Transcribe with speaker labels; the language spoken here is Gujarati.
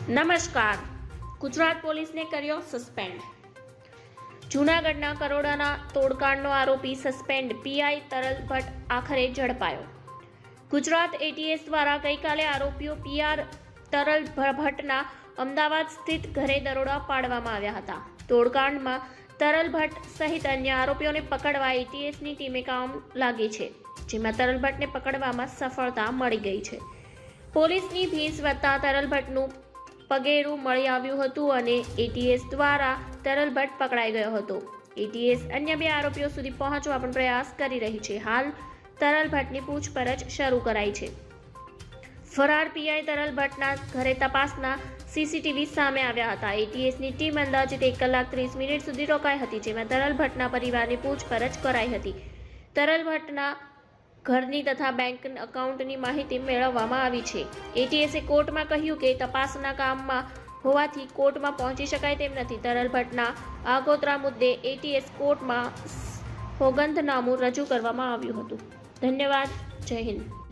Speaker 1: નમસ્કાર. ગુજરાત પોલીસને કર્યો સસ્પેન્ડ. જૂનાગઢના કરોડાના તોડકાંડનો આરોપી સસ્પેન્ડ પીઆઈ તરલ ભટ્ટ આખરે ઝડપાયો. ગુજરાત એટીએસ દ્વારા ગઈકાલે આરોપીઓ પીઆર તરલ ભટ્ટના અમદાવાદ સ્થિત ઘરે દરોડા પાડવામાં આવ્યા હતા. તોડકાંડમાં તરલ ભટ્ટ સહિત અન્ય આરોપીઓને પકડવા એટીએસની ટીમે કામ લાગી છે, જેમાં તરલ ભટ્ટને પકડવામાં સફળતા મળી ગઈ છે. પોલીસની ભીંસ વધતા તરલ ભટ્ટનું પગેરું મળી આવ્યું હતું અને એટીએસ દ્વારા તરલ ભટ્ટ પકડાઈ ગયો હતો. એટીએસ અન્ય બે આરોપીઓ સુધી પહોંચવા પણ પ્રયાસ કરી રહી છે. હાલ તરલ ભટ્ટની પૂછપરછ શરૂ કરાઈ છે. ફરાર પીઆઈ તરલ ભટ્ટના ઘરે તપાસના સીસીટીવી સામે આવ્યા હતા. એટીએસની ટીમ અંદાજિત 1 કલાક 30 મિનિટ સુધી રોકાઈ હતી, જેમાં તરલ ભટ્ટના પરિવારની પૂછપરછ કરાઈ હતી. તરલ ભટ્ટના ઘરની તથા બેંક એકાઉન્ટની માહિતી મેળવવામાં આવી છે. એટીએસે કોર્ટમાં કહ્યું કે તપાસના કામમાં હોવાથી કોર્ટમાં પહોંચી શકાય તેમ નથી. તરલ ભટ્ટના આગોતરા મુદ્દે એટીએસ કોર્ટમાં સોગંદનામું રજૂ કરવામાં આવ્યું હતું. ધન્યવાદ. જય હિન્દ.